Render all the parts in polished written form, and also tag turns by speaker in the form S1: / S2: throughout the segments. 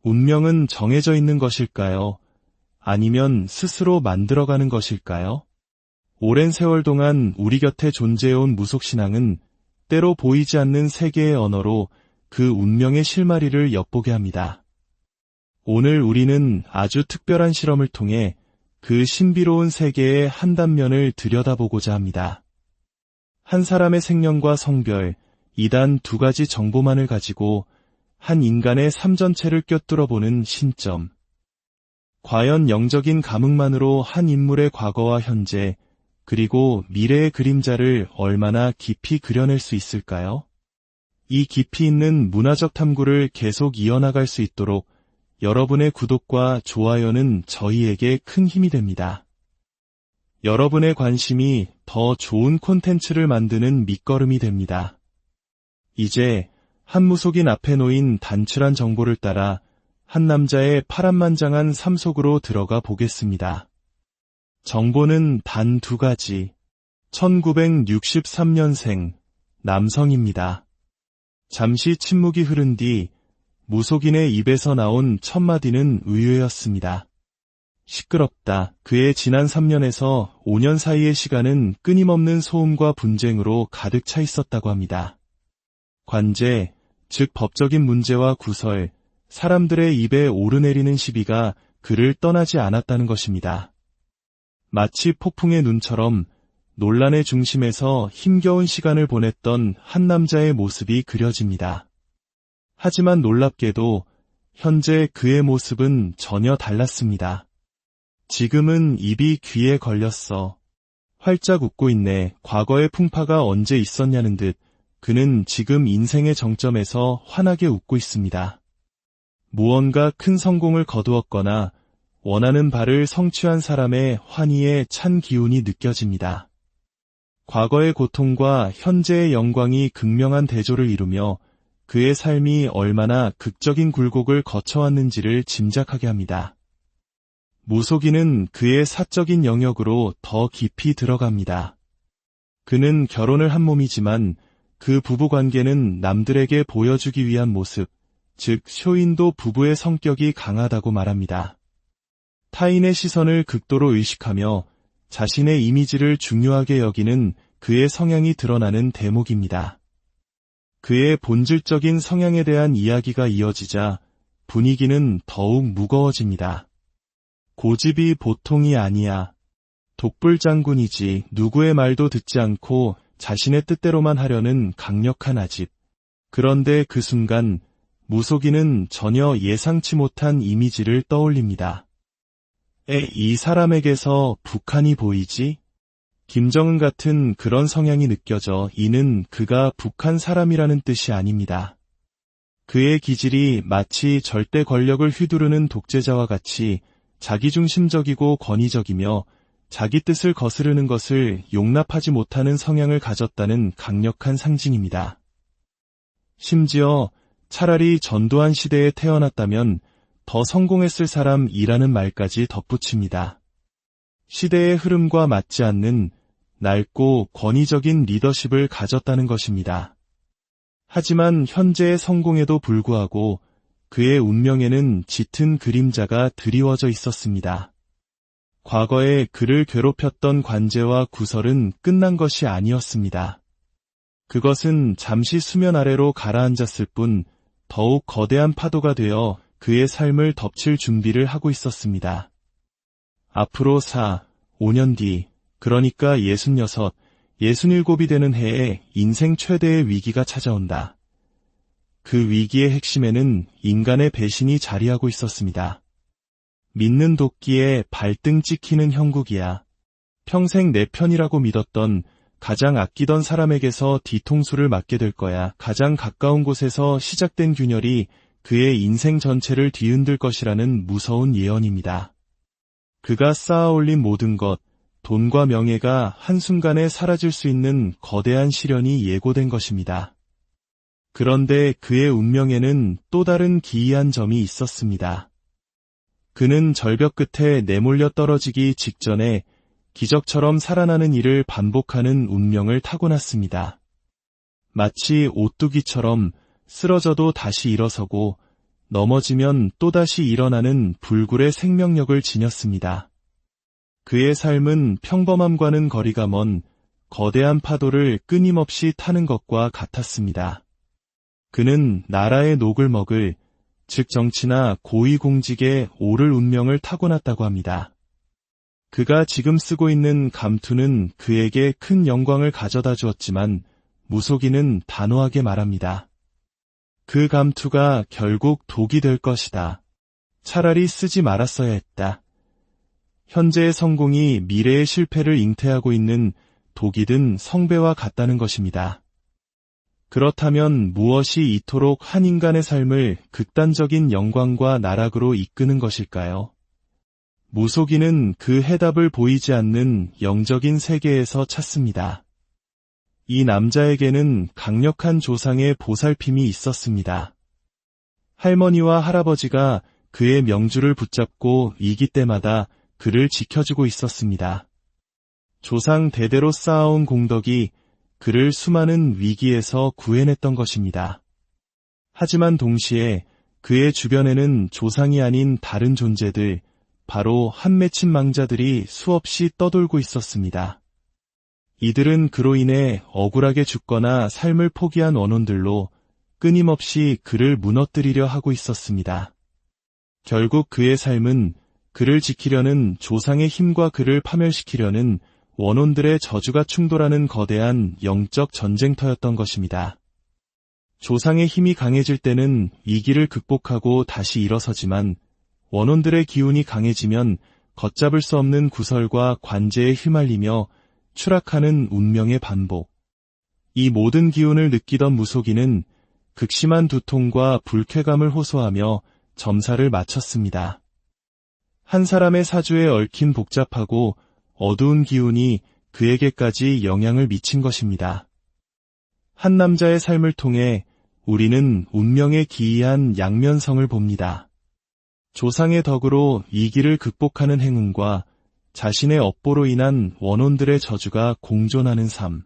S1: 운명은 정해져 있는 것일까요? 아니면 스스로 만들어가는 것일까요? 오랜 세월 동안 우리 곁에 존재해온 무속신앙은 때로 보이지 않는 세계의 언어로 그 운명의 실마리를 엿보게 합니다. 오늘 우리는 아주 특별한 실험을 통해 그 신비로운 세계의 한 단면을 들여다보고자 합니다. 한 사람의 생년과 성별, 이단 두 가지 정보만을 가지고 한 인간의 삶 전체를 꿰뚫어보는 신점. 과연 영적인 감흥만으로 한 인물의 과거와 현재, 그리고 미래의 그림자를 얼마나 깊이 그려낼 수 있을까요? 이 깊이 있는 문화적 탐구를 계속 이어나갈 수 있도록 여러분의 구독과 좋아요는 저희에게 큰 힘이 됩니다. 여러분의 관심이 더 좋은 콘텐츠를 만드는 밑거름이 됩니다. 이제 한 무속인 앞에 놓인 단출한 정보를 따라 한 남자의 파란만장한 삶 속으로 들어가 보겠습니다. 정보는 단 두 가지. 1963년생 남성입니다. 잠시 침묵이 흐른 뒤 무속인의 입에서 나온 첫 마디는 의외였습니다. 시끄럽다. 그의 지난 3년에서 5년 사이의 시간은 끊임없는 소음과 분쟁으로 가득 차 있었다고 합니다. 관제, 즉 법적인 문제와 구설, 사람들의 입에 오르내리는 시비가 그를 떠나지 않았다는 것입니다. 마치 폭풍의 눈처럼 논란의 중심에서 힘겨운 시간을 보냈던 한 남자의 모습이 그려집니다. 하지만 놀랍게도 현재 그의 모습은 전혀 달랐습니다. 지금은 입이 귀에 걸렸어. 활짝 웃고 있네. 과거의 풍파가 언제 있었냐는 듯 그는 지금 인생의 정점에서 환하게 웃고 있습니다. 무언가 큰 성공을 거두었거나 원하는 바를 성취한 사람의 환희에 찬 기운이 느껴집니다. 과거의 고통과 현재의 영광이 극명한 대조를 이루며 그의 삶이 얼마나 극적인 굴곡을 거쳐왔는지를 짐작하게 합니다. 무속인은 그의 사적인 영역으로 더 깊이 들어갑니다. 그는 결혼을 한 몸이지만 그 부부관계는 남들에게 보여주기 위한 모습, 즉 쇼윈도 부부의 성격이 강하다고 말합니다. 타인의 시선을 극도로 의식하며 자신의 이미지를 중요하게 여기는 그의 성향이 드러나는 대목입니다. 그의 본질적인 성향에 대한 이야기가 이어지자 분위기는 더욱 무거워집니다. 고집이 보통이 아니야. 독불장군이지. 누구의 말도 듣지 않고 자신의 뜻대로만 하려는 강력한 아집. 그런데 그 순간 무속인은 전혀 예상치 못한 이미지를 떠올립니다. 이 사람에게서 북한이 보이지? 김정은 같은 그런 성향이 느껴져. 이는 그가 북한 사람이라는 뜻이 아닙니다. 그의 기질이 마치 절대 권력을 휘두르는 독재자와 같이 자기중심적이고 권위적이며 자기 뜻을 거스르는 것을 용납하지 못하는 성향을 가졌다는 강력한 상징입니다. 심지어 차라리 전두환 시대에 태어났다면 더 성공했을 사람이라는 말까지 덧붙입니다. 시대의 흐름과 맞지 않는 낡고 권위적인 리더십을 가졌다는 것입니다. 하지만 현재의 성공에도 불구하고 그의 운명에는 짙은 그림자가 드리워져 있었습니다. 과거에 그를 괴롭혔던 관제와 구설은 끝난 것이 아니었습니다. 그것은 잠시 수면 아래로 가라앉았을 뿐 더욱 거대한 파도가 되어 그의 삶을 덮칠 준비를 하고 있었습니다. 앞으로 4, 5년 뒤, 그러니까 66, 67이 되는 해에 인생 최대의 위기가 찾아온다. 그 위기의 핵심에는 인간의 배신이 자리하고 있었습니다. 믿는 도끼에 발등 찍히는 형국이야. 평생 내 편이라고 믿었던, 가장 아끼던 사람에게서 뒤통수를 맞게 될 거야. 가장 가까운 곳에서 시작된 균열이 그의 인생 전체를 뒤흔들 것이라는 무서운 예언입니다. 그가 쌓아올린 모든 것, 돈과 명예가 한순간에 사라질 수 있는 거대한 시련이 예고된 것입니다. 그런데 그의 운명에는 또 다른 기이한 점이 있었습니다. 그는 절벽 끝에 내몰려 떨어지기 직전에 기적처럼 살아나는 일을 반복하는 운명을 타고났습니다. 마치 오뚜기처럼 쓰러져도 다시 일어서고 넘어지면 또다시 일어나는 불굴의 생명력을 지녔습니다. 그의 삶은 평범함과는 거리가 먼 거대한 파도를 끊임없이 타는 것과 같았습니다. 그는 나라의 녹을 먹을, 즉 정치나 고위공직에 오를 운명을 타고났다고 합니다. 그가 지금 쓰고 있는 감투는 그에게 큰 영광을 가져다 주었지만 무속인은 단호하게 말합니다. 그 감투가 결국 독이 될 것이다. 차라리 쓰지 말았어야 했다. 현재의 성공이 미래의 실패를 잉태하고 있는 독이 든 성배와 같다는 것입니다. 그렇다면 무엇이 이토록 한 인간의 삶을 극단적인 영광과 나락으로 이끄는 것일까요? 무속인은 그 해답을 보이지 않는 영적인 세계에서 찾습니다. 이 남자에게는 강력한 조상의 보살핌이 있었습니다. 할머니와 할아버지가 그의 명주를 붙잡고 위기 때마다 그를 지켜주고 있었습니다. 조상 대대로 쌓아온 공덕이 그를 수많은 위기에서 구해냈던 것입니다. 하지만 동시에 그의 주변에는 조상이 아닌 다른 존재들, 바로 한 맺힌 망자들이 수없이 떠돌고 있었습니다. 이들은 그로 인해 억울하게 죽거나 삶을 포기한 원혼들로 끊임없이 그를 무너뜨리려 하고 있었습니다. 결국 그의 삶은 그를 지키려는 조상의 힘과 그를 파멸시키려는 원혼들의 저주가 충돌하는 거대한 영적 전쟁터였던 것입니다. 조상의 힘이 강해질 때는 위기를 극복하고 다시 일어서지만 원혼들의 기운이 강해지면 걷잡을 수 없는 구설과 관제에 휘말리며 추락하는 운명의 반복. 이 모든 기운을 느끼던 무속인은 극심한 두통과 불쾌감을 호소하며 점사를 마쳤습니다. 한 사람의 사주에 얽힌 복잡하고 어두운 기운이 그에게까지 영향을 미친 것입니다. 한 남자의 삶을 통해 우리는 운명의 기이한 양면성을 봅니다. 조상의 덕으로 위기를 극복하는 행운과 자신의 업보로 인한 원혼들의 저주가 공존하는 삶.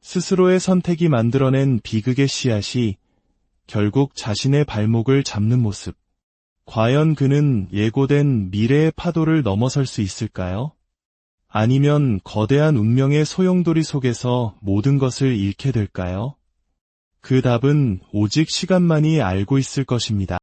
S1: 스스로의 선택이 만들어낸 비극의 씨앗이 결국 자신의 발목을 잡는 모습. 과연 그는 예고된 미래의 파도를 넘어설 수 있을까요? 아니면 거대한 운명의 소용돌이 속에서 모든 것을 잃게 될까요? 그 답은 오직 시간만이 알고 있을 것입니다.